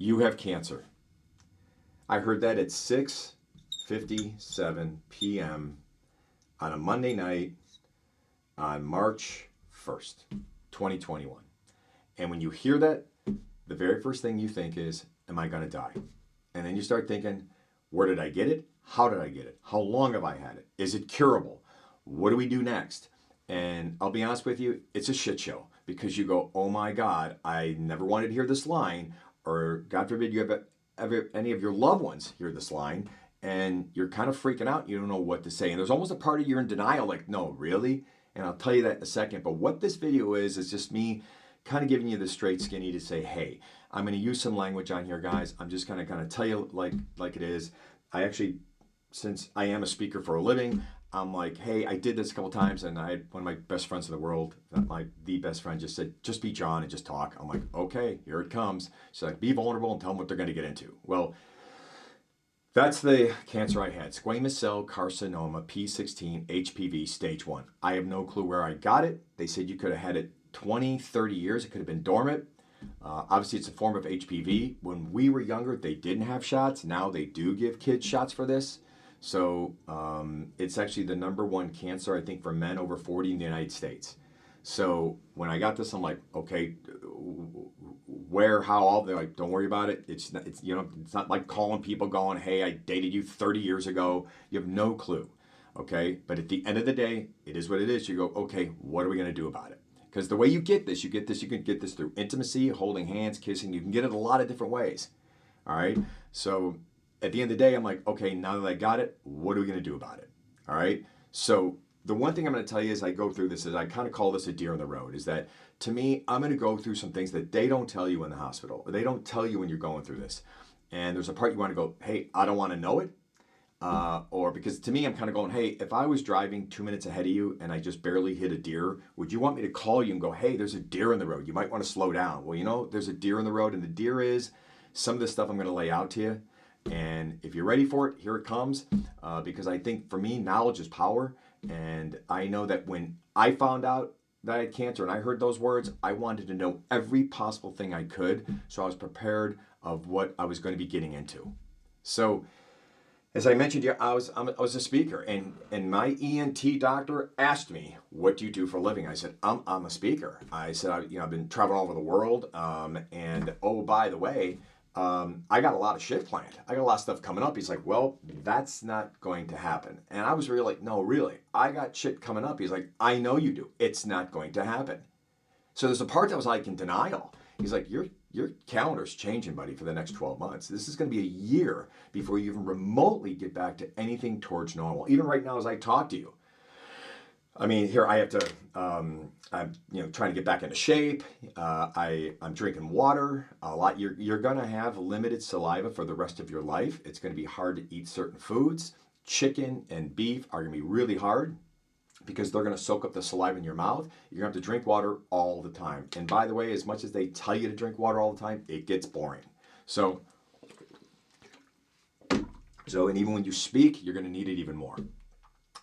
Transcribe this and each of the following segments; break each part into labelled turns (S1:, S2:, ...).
S1: You have cancer. I heard that at 6:57 p.m. on a Monday night on March 1st, 2021. And when you hear that, the very first thing you think is, am I going to die? And then you start thinking, where did I get it? How did I get it? How long have I had it? Is it curable? What do we do next? And I'll be honest with you, it's a shit show because you go, oh my God, I never wanted to hear this line, or God forbid you have any of your loved ones hear this line, and you're kind of freaking out. You don't know what to say. And there's almost a part of you in denial, like, no, really? And I'll tell you that in a second. But what this video is just me kind of giving you the straight skinny to say, hey, I'm going to use some language on here, guys. I'm just going to kind of tell you like it is. I actually, since I am a speaker for a living, I'm like, hey, I did this a couple times, and I had one of my best friends in the world, the best friend, just said, just be John and just talk. I'm like, okay, here it comes. She's like, be vulnerable and tell them what they're going to get into. Well, that's the cancer I had. Squamous Cell Carcinoma, P16, HPV, stage 1. I have no clue where I got it. They said you could have had it 20, 30 years. It could have been dormant. Obviously, it's a form of HPV. When we were younger, they didn't have shots. Now they do give kids shots for this. So it's actually the #1 cancer, I think, for men over 40 in the United States. So when I got this, I'm like, okay, where, how, all? They're like, don't worry about it. It's not like calling people going, hey, I dated you 30 years ago. You have no clue, okay? But at the end of the day, it is what it is. You go, okay, what are we going to do about it? Because the way you can get this through intimacy, holding hands, kissing. You can get it a lot of different ways, all right? So at the end of the day, I'm like, okay, now that I got it, what are we going to do about it? All right. So the one thing I'm going to tell you as I go through this is I kind of call this a deer in the road, is that to me, I'm going to go through some things that they don't tell you in the hospital, or they don't tell you when you're going through this. And there's a part you want to go, hey, I don't want to know it. Or because to me, I'm kind of going, hey, if I was driving 2 minutes ahead of you and I just barely hit a deer, would you want me to call you and go, hey, there's a deer in the road. You might want to slow down. Well, there's a deer in the road, and the deer is some of the stuff I'm going to lay out to you. And if you're ready for it, here it comes. Because I think for me, knowledge is power. And I know that when I found out that I had cancer and I heard those words, I wanted to know every possible thing I could. So I was prepared of what I was going to be getting into. So as I mentioned here, I was a speaker, and my ENT doctor asked me, what do you do for a living? I said, I'm a speaker. I said, I've been traveling all over the world. And oh, by the way, I got a lot of shit planned. I got a lot of stuff coming up. He's like, well, that's not going to happen. And I was really like, no, really, I got shit coming up. He's like, I know you do. It's not going to happen. So there's a part that was like in denial. He's like, your calendar's changing, buddy, for the next 12 months. This is going to be a year before you even remotely get back to anything towards normal. Even right now as I talk to you. I mean, here I have to, I'm trying to get back into shape. I'm drinking water a lot. You're going to have limited saliva for the rest of your life. It's going to be hard to eat certain foods. Chicken and beef are going to be really hard because they're going to soak up the saliva in your mouth. You're going to have to drink water all the time. And by the way, as much as they tell you to drink water all the time, it gets boring. So and even when you speak, you're going to need it even more.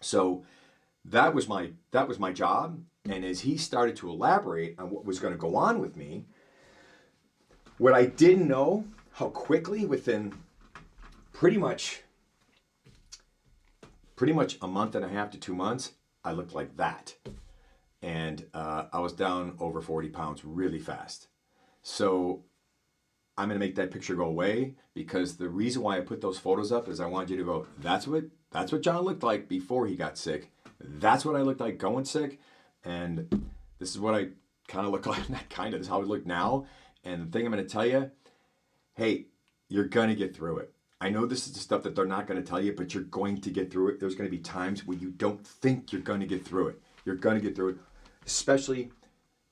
S1: So that was my job. And as he started to elaborate on what was going to go on with me, what I didn't know, how quickly within pretty much a month and a half to 2 months, I looked like that. And I was down over 40 pounds really fast. So I'm going to make that picture go away, because the reason why I put those photos up is I wanted you to go, that's what John looked like before he got sick. That's what I looked like going sick. And this is what I kind of look like. Not kind of, this is how I look now. And the thing I'm going to tell you, hey, you're going to get through it. I know this is the stuff that they're not going to tell you, but you're going to get through it. There's going to be times when you don't think you're going to get through it. You're going to get through it, especially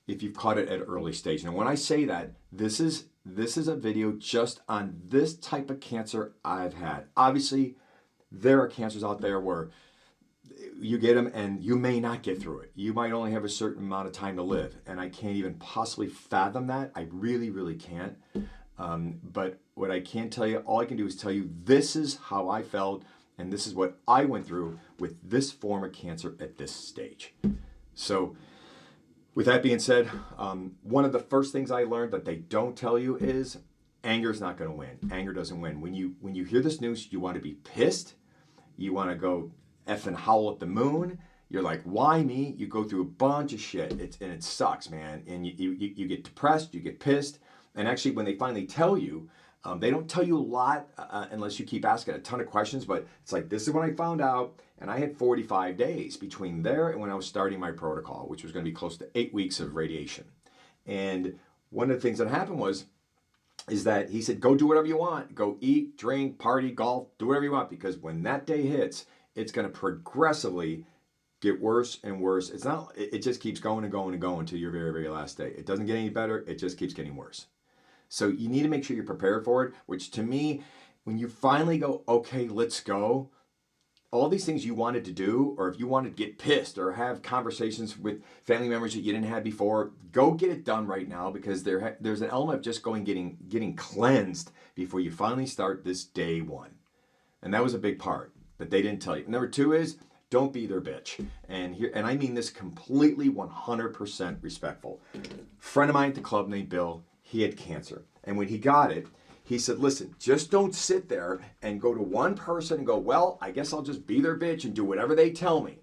S1: if you've caught it at an early stage. Now, when I say that, this is a video just on this type of cancer I've had. Obviously, there are cancers out there where you get them and you may not get through it. You might only have a certain amount of time to live, and I can't even possibly fathom that. I really, really can't. But what I can tell you, all I can do is tell you this is how I felt, and this is what I went through with this form of cancer at this stage. So with that being said, one of the first things I learned that they don't tell you is anger is not going to win. Anger doesn't win. When you hear this news, you want to be pissed. You want to go effing howl at the moon. You're like, why me? You go through a bunch of shit. And it sucks, man. And you get depressed. You get pissed. And actually, when they finally tell you, they don't tell you a lot unless you keep asking a ton of questions. But it's like, this is when I found out. And I had 45 days between there and when I was starting my protocol, which was going to be close to 8 weeks of radiation. And one of the things that happened is that he said, go do whatever you want. Go eat, drink, party, golf, do whatever you want. Because when that day hits, it's going to progressively get worse and worse. It just keeps going and going and going to your very, very last day. It doesn't get any better. It just keeps getting worse. So you need to make sure you're prepared for it, which to me, when you finally go, okay, let's go, all these things you wanted to do, or if you wanted to get pissed or have conversations with family members that you didn't have before, go get it done right now, because there's an element of just getting cleansed before you finally start this day one. And that was a big part that they didn't tell you. Number 2 is, don't be their bitch. And I mean this completely 100% respectful. Friend of mine at the club named Bill, he had cancer. And when he got it, he said, listen, just don't sit there and go to one person and go, well, I guess I'll just be their bitch and do whatever they tell me.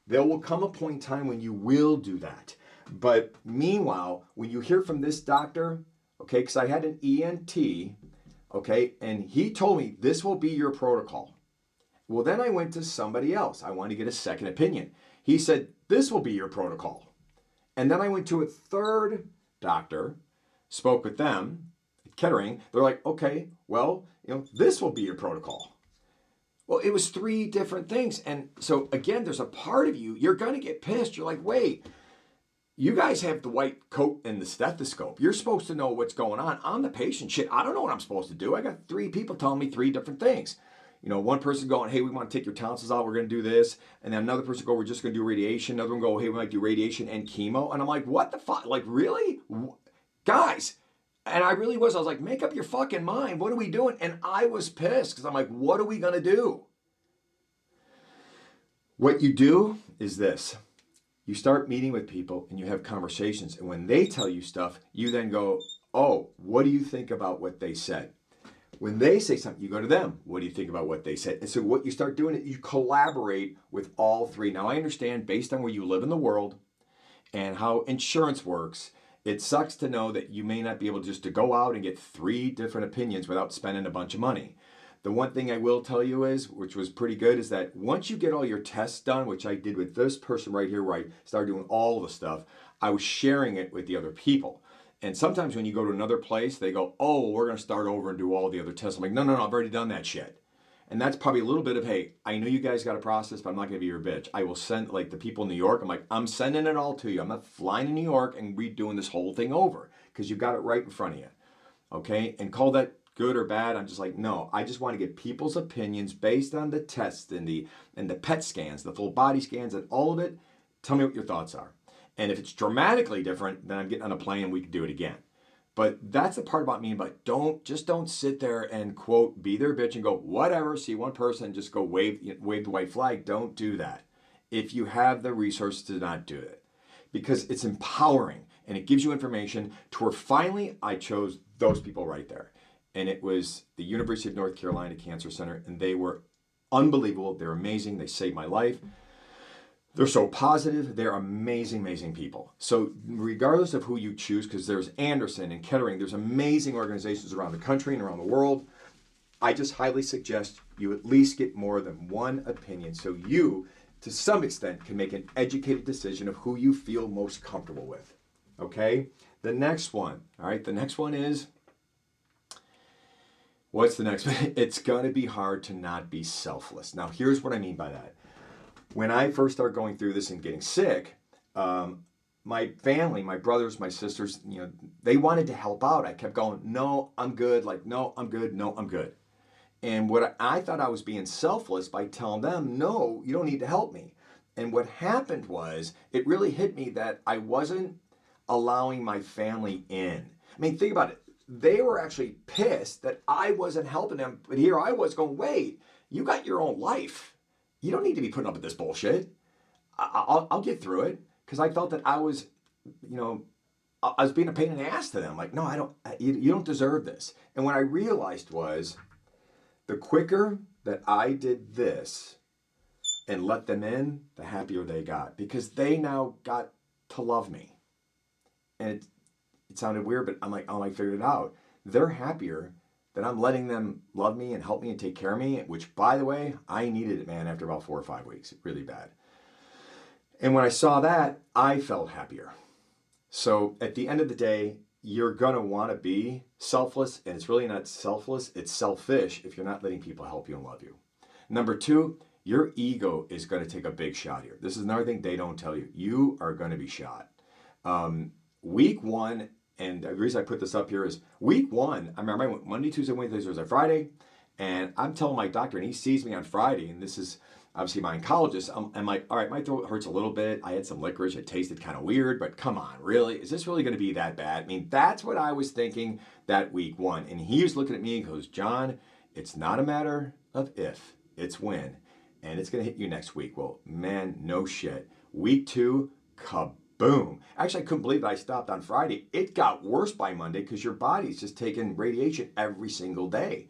S1: There will come a point in time when you will do that. But meanwhile, when you hear from this doctor, okay, because I had an ENT, okay, and he told me this will be your protocol. Well, then I went to somebody else. I wanted to get a second opinion. He said, this will be your protocol. And then I went to a third doctor, spoke with them, Kettering. They're like, okay, well, this will be your protocol. Well, it was 3 different things. And so again, there's a part of you, you're going to get pissed. You're like, wait, you guys have the white coat and the stethoscope. You're supposed to know what's going on. I'm the patient. Shit, I don't know what I'm supposed to do. I got 3 people telling me 3 different things. One person going, hey, we want to take your tonsils out. We're going to do this. And then another person go, we're just going to do radiation. Another one go, hey, we might do radiation and chemo. And I'm like, what the fuck? Like, really? Guys. And I really was. I was like, make up your fucking mind. What are we doing? And I was pissed because I'm like, what are we going to do? What you do is this. You start meeting with people and you have conversations. And when they tell you stuff, you then go, oh, what do you think about what they said? When they say something, you go to them. What do you think about what they said? And so what you start doing is you collaborate with all 3. Now, I understand based on where you live in the world and how insurance works, it sucks to know that you may not be able just to go out and get 3 different opinions without spending a bunch of money. The one thing I will tell you is, which was pretty good, is that once you get all your tests done, which I did with this person right here, where I started doing all the stuff, I was sharing it with the other people. And sometimes when you go to another place, they go, oh, we're going to start over and do all the other tests. I'm like, no, I've already done that shit. And that's probably a little bit of, hey, I know you guys got a process, but I'm not going to be your bitch. I will send, like the people in New York, I'm like, I'm sending it all to you. I'm not flying to New York and redoing this whole thing over because you got it right in front of you. Okay? And call that good or bad. I'm just like, no, I just want to get people's opinions based on the tests and the PET scans, the full body scans and all of it. Tell me what your thoughts are. And if it's dramatically different, then I'm getting on a plane and we can do it again. But that's the part about me, but don't sit there and quote, be their bitch and go, whatever, see one person and just go wave the white flag. Don't do that. If you have the resources to not do it, because it's empowering and it gives you information to where finally I chose those people right there. And it was the University of North Carolina Cancer Center, and they were unbelievable. They're amazing. They saved my life. They're so positive. They're amazing, amazing people. So regardless of who you choose, because there's Anderson and Kettering, there's amazing organizations around the country and around the world. I just highly suggest you at least get more than one opinion so you, to some extent, can make an educated decision of who you feel most comfortable with. Okay? The next one, all right? The next one is, what's the next one? It's going to be hard to not be selfless. Now, here's what I mean by that. When I first started going through this and getting sick, my family, my brothers, my sisters, they wanted to help out. I kept going, no, I'm good. Like, no, I'm good. No, I'm good. And what I thought I was being selfless by telling them, no, you don't need to help me. And what happened was, it really hit me that I wasn't allowing my family in. I mean, think about it. They were actually pissed that I wasn't helping them. But here I was going, wait, you got your own life. You don't need to be putting up with this bullshit. I'll get through it. Because I felt that I was, I was being a pain in the ass to them. Like, no, I don't, you don't deserve this. And what I realized was the quicker that I did this and let them in, the happier they got, because they now got to love me. And it sounded weird, but I'm like, oh, I figured it out. They're happier that I'm letting them love me and help me and take care of me, which, by the way, I needed it, man, after about 4 or 5 weeks, really bad. And when I saw that, I felt happier. So at the end of the day, you're going to want to be selfless, and it's really not selfless, it's selfish if you're not letting people help you and love you. Number 2, your ego is going to take a big shot here. This is another thing they don't tell you. You are going to be shot. Week 1, and the reason I put this up here is week 1, I remember I went Monday, Tuesday, Wednesday, Thursday, Friday, and I'm telling my doctor, and he sees me on Friday, and this is obviously my oncologist. I'm like, all right, my throat hurts a little bit. I had some licorice. It tasted kind of weird, but come on, really? Is this really going to be that bad? I mean, that's what I was thinking that week 1. And he was looking at me and goes, John, it's not a matter of if, it's when. And it's going to hit you next week. Well, man, no shit. Week 2, kaboom. Actually, I couldn't believe I stopped on Friday. It got worse by Monday because your body's just taking radiation every single day.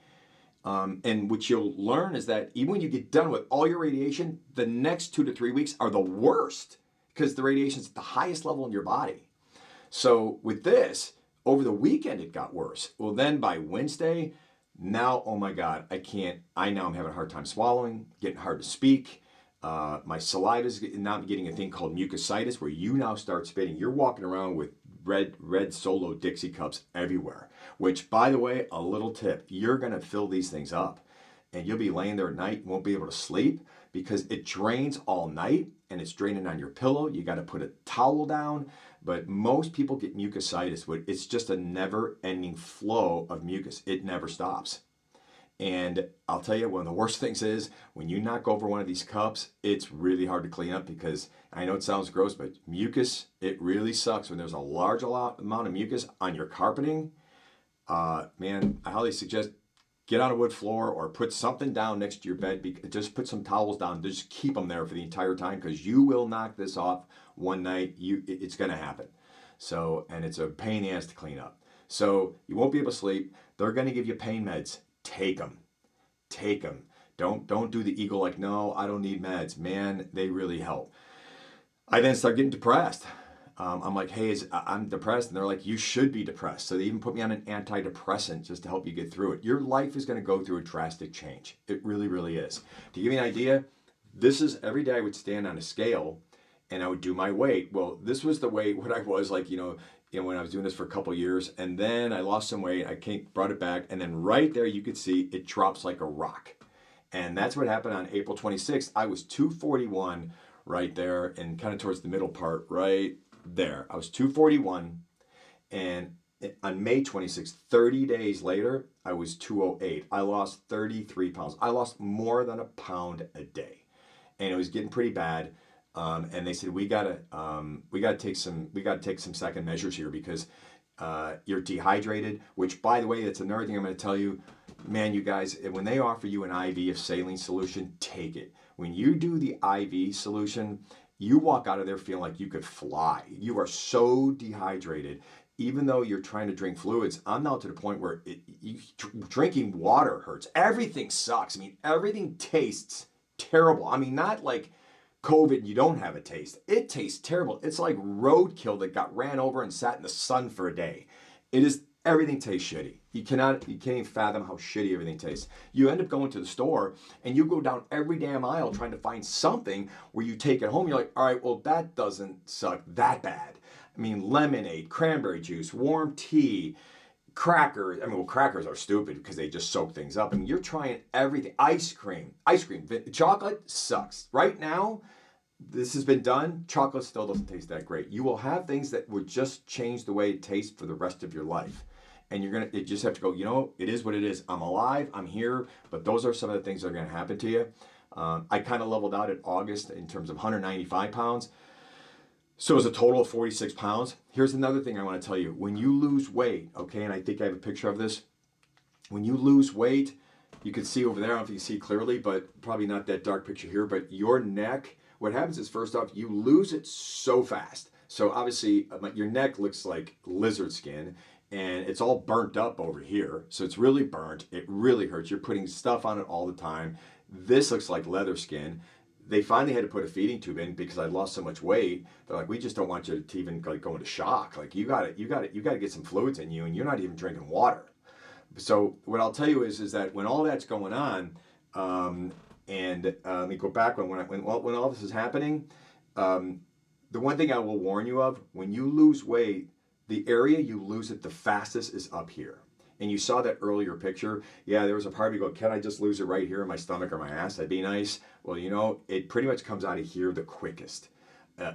S1: And what you'll learn is that even when you get done with all your radiation, the next 2 to 3 weeks are the worst because the radiation's at the highest level in your body. So with this, over the weekend, it got worse. Well, then by Wednesday, now, oh my God, I'm having a hard time swallowing, getting hard to speak. My saliva is now getting a thing called mucositis where you now start spitting. You're walking around with red Solo Dixie cups everywhere, which, by the way, a little tip, you're going to fill these things up and you'll be laying there at night, won't be able to sleep because it drains all night and it's draining on your pillow. You got to put a towel down, but most people get mucositis. It's just a never ending flow of mucus. It never stops. And I'll tell you, one of the worst things is when you knock over one of these cups, it's really hard to clean up because I know it sounds gross, but mucus, it really sucks when there's a large amount of mucus on your carpeting. Man, I highly suggest get on a wood floor or put something down next to your bed. Just put some towels down. Just keep them there for the entire time because you will knock this off one night. It's going to happen. So, and it's a pain in the ass to clean up. So you won't be able to sleep. They're going to give you pain meds. Take them. Take them. Don't do the ego like, no, I don't need meds. Man, they really help. I then start getting depressed. I'm like, hey, I'm depressed. And they're like, you should be depressed. So they even put me on an antidepressant just to help you get through it. Your life is going to go through a drastic change. It really, really is. To give you an idea, this is every day I would stand on a scale and I would do my weight. Well, this was the weight what I was like, when I was doing this for a couple of years, and then I lost some weight, brought it back, and then right there you could see it drops like a rock. And that's what happened on April 26th. I was 241 right there, and kind of towards the middle part right there. I was 241, and on May 26th, 30 days later, I was 208. I lost 33 pounds. I lost more than a pound a day, and it was getting pretty bad. And they said we gotta take some second measures here because you're dehydrated. Which, by the way, that's another thing I'm going to tell you, man. You guys, when they offer you an IV of saline solution, take it. When you do the IV solution, you walk out of there feeling like you could fly. You are so dehydrated. Even though you're trying to drink fluids, I'm now to the point where drinking water hurts. Everything sucks. I mean, everything tastes terrible. I mean, not like COVID, you don't have a taste. It tastes terrible. It's like roadkill that got ran over and sat in the sun for a day. Everything tastes shitty. You can't even fathom how shitty everything tastes. You end up going to the store and you go down every damn aisle trying to find something where you take it home. You're like, all right, well, that doesn't suck that bad. I mean, lemonade, cranberry juice, warm tea, crackers. I mean, well, crackers are stupid because they just soak things up. I mean, you're trying everything. Ice cream, chocolate sucks. Right now, this has been done. Chocolate still doesn't taste that great. You will have things that would just change the way it tastes for the rest of your life. And you just have to go, it is what it is. I'm alive, I'm here, but those are some of the things that are going to happen to you. I kind of leveled out in August in terms of 195 pounds. So it's a total of 46 pounds. Here's another thing I want to tell you. When you lose weight, okay, and I think I have a picture of this. When you lose weight, you can see over there, I don't know if you can see clearly, but probably not that dark picture here, but your neck, what happens is first off, you lose it so fast. So obviously your neck looks like lizard skin and it's all burnt up over here. So it's really burnt. It really hurts. You're putting stuff on it all the time. This looks like leather skin. They finally had to put a feeding tube in because I lost so much weight. They're like, we just don't want you to even like go into shock. Like you got to get some fluids in you, and you're not even drinking water. So what I'll tell you is that when all that's going on, let me go back when all this is happening. The one thing I will warn you of: when you lose weight, the area you lose it the fastest is up here. And you saw that earlier picture. Yeah, there was a part of me go, can I just lose it right here in my stomach or my ass? That'd be nice. Well, you know, it pretty much comes out of here the quickest.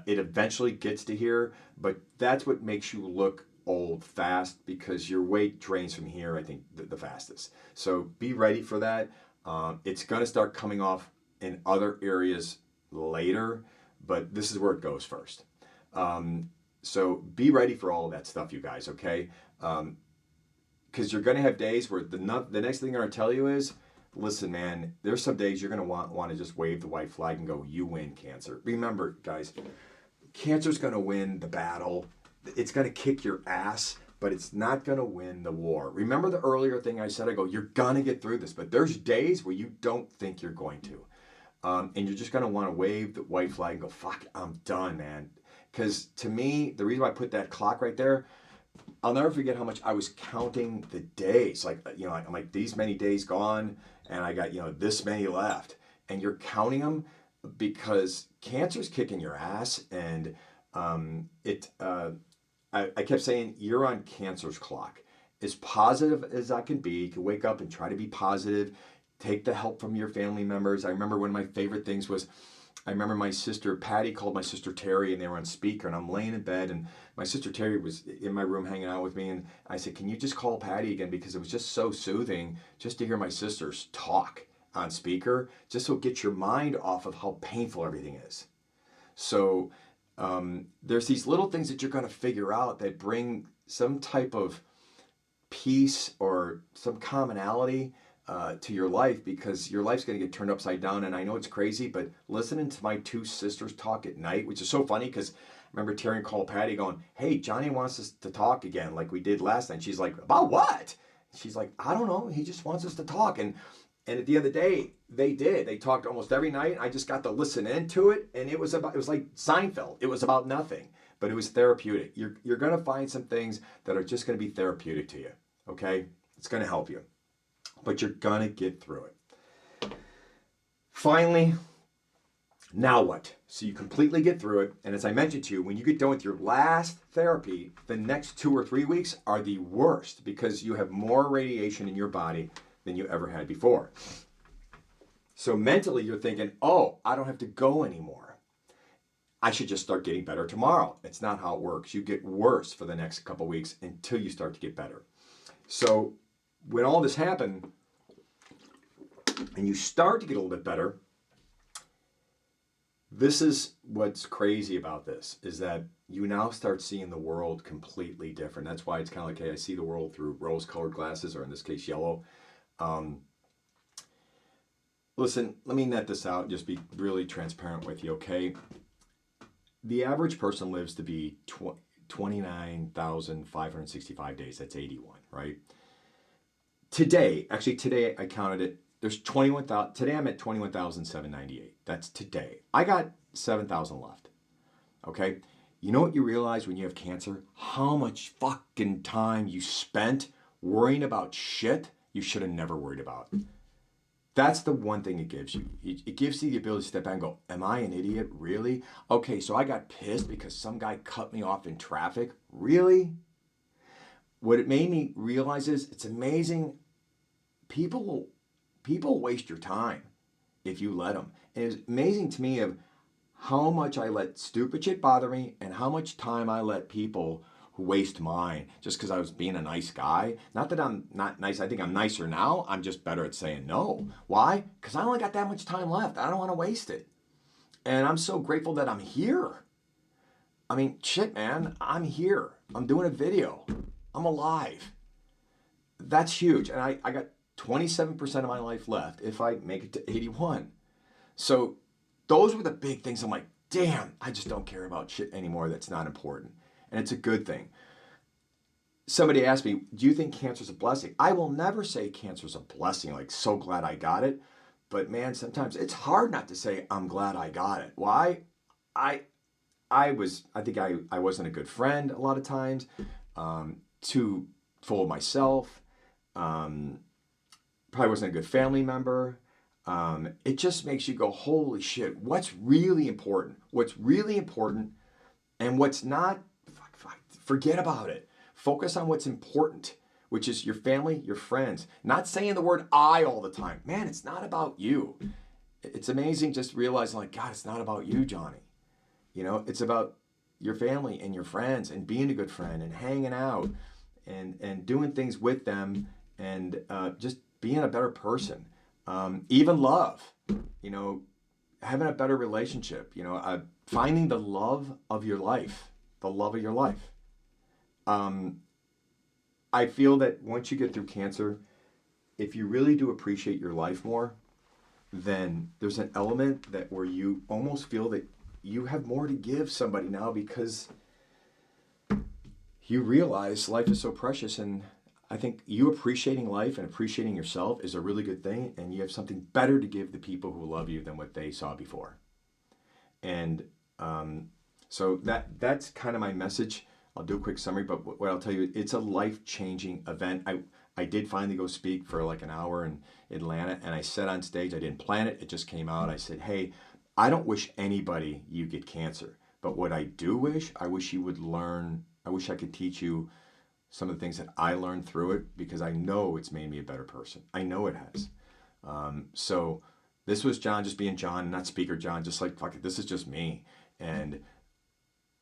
S1: It eventually gets to here, but that's what makes you look old fast because your weight drains from here, I think, the fastest. So be ready for that. It's going to start coming off in other areas later, but this is where it goes first. So be ready for all of that stuff, you guys, okay? Because you're going to have days where the next thing they're going to tell you is, listen, man, there's some days you're going to want to just wave the white flag and go, you win, cancer. Remember, guys, cancer's going to win the battle. It's going to kick your ass, but it's not going to win the war. Remember the earlier thing I said? I go, you're going to get through this, but there's days where you don't think you're going to. And you're just going to want to wave the white flag and go, fuck, I'm done, man. Because to me, the reason why I put that clock right there, I'll never forget how much I was counting the days. Like, you know, I'm like, these many days gone, and I got, you know, this many left. And you're counting them because cancer's kicking your ass. And I kept saying, you're on cancer's clock. As positive as I can be, you can wake up and try to be positive. Take the help from your family members. I remember one of my favorite things was, I remember my sister Patty called my sister Terry and they were on speaker and I'm laying in bed and my sister Terry was in my room hanging out with me and I said, can you just call Patty again? Because it was just so soothing just to hear my sisters talk on speaker, just so get your mind off of how painful everything is. So there's these little things that you're going to figure out that bring some type of peace or some commonality to your life, because your life's going to get turned upside down. And I know it's crazy, but listening to my two sisters talk at night, which is so funny because I remember Terry called Patty going, hey, Johnny wants us to talk again like we did last night. She's like, about what? She's like, I don't know. He just wants us to talk. And at the end of the day, they did. They talked almost every night. I just got to listen into it. And it was like Seinfeld. It was about nothing, but it was therapeutic. You're going to find some things that are just going to be therapeutic to you. Okay. It's going to help you. But you're going to get through it. Finally, now what? So you completely get through it. And as I mentioned to you, when you get done with your last therapy, the next 2 or 3 weeks are the worst because you have more radiation in your body than you ever had before. So mentally, you're thinking, oh, I don't have to go anymore. I should just start getting better tomorrow. It's not how it works. You get worse for the next couple of weeks until you start to get better. So when all this happened and you start to get a little bit better, this is what's crazy about this, is that you now start seeing the world completely different. That's why it's kind of like, hey, I see the world through rose-colored glasses, or in this case, yellow. Listen, let me net this out and just be really transparent with you, okay? The average person lives to be 29,565 days. That's 81, right? Today I counted it. There's 21,000. Today I'm at 21,798. That's today. I got 7,000 left. Okay. You know what you realize when you have cancer? How much fucking time you spent worrying about shit you should have never worried about. That's the one thing it gives you. It gives you the ability to step back and go, am I an idiot? Really? Okay, so I got pissed because some guy cut me off in traffic. Really? What it made me realize is it's amazing. People waste your time if you let them. And it's amazing to me of how much I let stupid shit bother me and how much time I let people who waste mine just because I was being a nice guy. Not that I'm not nice. I think I'm nicer now. I'm just better at saying no. Why? Because I only got that much time left. I don't want to waste it. And I'm so grateful that I'm here. I mean, shit, man. I'm here. I'm doing a video. I'm alive. That's huge. And I got 27% of my life left if I make it to 81. So those were the big things. I'm like, damn, I just don't care about shit anymore that's not important. And it's a good thing. Somebody asked me, do you think cancer's a blessing? I will never say cancer's a blessing, like so glad I got it. But man, sometimes it's hard not to say I'm glad I got it. Why? I think I wasn't a good friend a lot of times, too full of myself, probably wasn't a good family member. It just makes you go, holy shit, what's really important? What's really important and what's not, forget about it. Focus on what's important, which is your family, your friends. Not saying the word I all the time. Man, it's not about you. It's amazing just realizing, like, God, it's not about you, Johnny. You know, it's about your family and your friends and being a good friend and hanging out and doing things with them and just being a better person. Even love, you know, having a better relationship, you know, finding the love of your life, the love of your life. I feel that once you get through cancer, if you really do appreciate your life more, then there's an element that where you almost feel that you have more to give somebody now because you realize life is so precious. And I think you appreciating life and appreciating yourself is a really good thing. And you have something better to give the people who love you than what they saw before. And so that's kind of my message. I'll do a quick summary, but what I'll tell you, it's a life-changing event. I did finally go speak for like an hour in Atlanta, and I said on stage, I didn't plan it, it just came out. I said, hey, I don't wish anybody you get cancer, but what I do wish, I wish you would learn, I wish I could teach you some of the things that I learned through it, because I know it's made me a better person. I know it has. So this was John just being John, not Speaker John, just like, fuck it, this is just me. And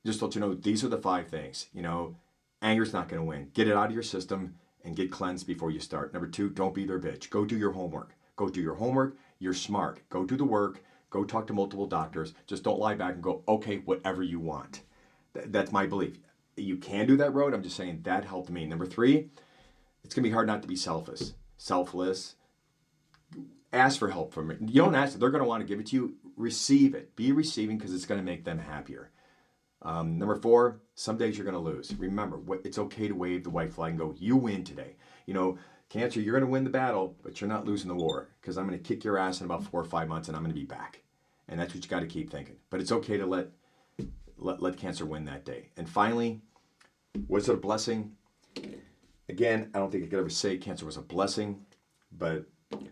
S1: just to let you know, these are the 5 things. You know, anger's not going to win. Get it out of your system and get cleansed before you start. Number 2, don't be their bitch. Go do your homework. Go do your homework. You're smart. Go do the work. Go talk to multiple doctors. Just don't lie back and go, okay, whatever you want. That's my belief. You can do that road. I'm just saying that helped me. Number 3, it's going to be hard not to be selfless. Ask for help from it. You don't ask it. They're going to want to give it to you. Receive it. Be receiving because it's going to make them happier. Number 4, some days you're going to lose. Remember, it's okay to wave the white flag and go, you win today. You know, cancer, you're going to win the battle, but you're not losing the war, because I'm going to kick your ass in about 4 or 5 months and I'm going to be back. And that's what you got to keep thinking. But it's okay to let cancer win that day. And finally, was it a blessing? Again, I don't think I could ever say cancer was a blessing, but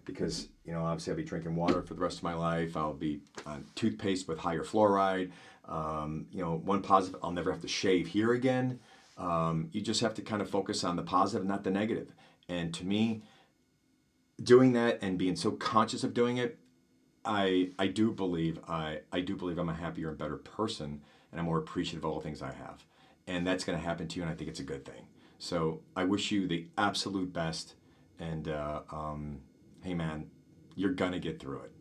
S1: because, you know, obviously I'll be drinking water for the rest of my life. I'll be on toothpaste with higher fluoride. You know, one positive, I'll never have to shave here again. You just have to kind of focus on the positive, not the negative. And to me, doing that and being so conscious of doing it, I do believe I'm a happier and better person, and I'm more appreciative of all the things I have. And that's going to happen to you, and I think it's a good thing. So I wish you the absolute best, and hey man, you're going to get through it.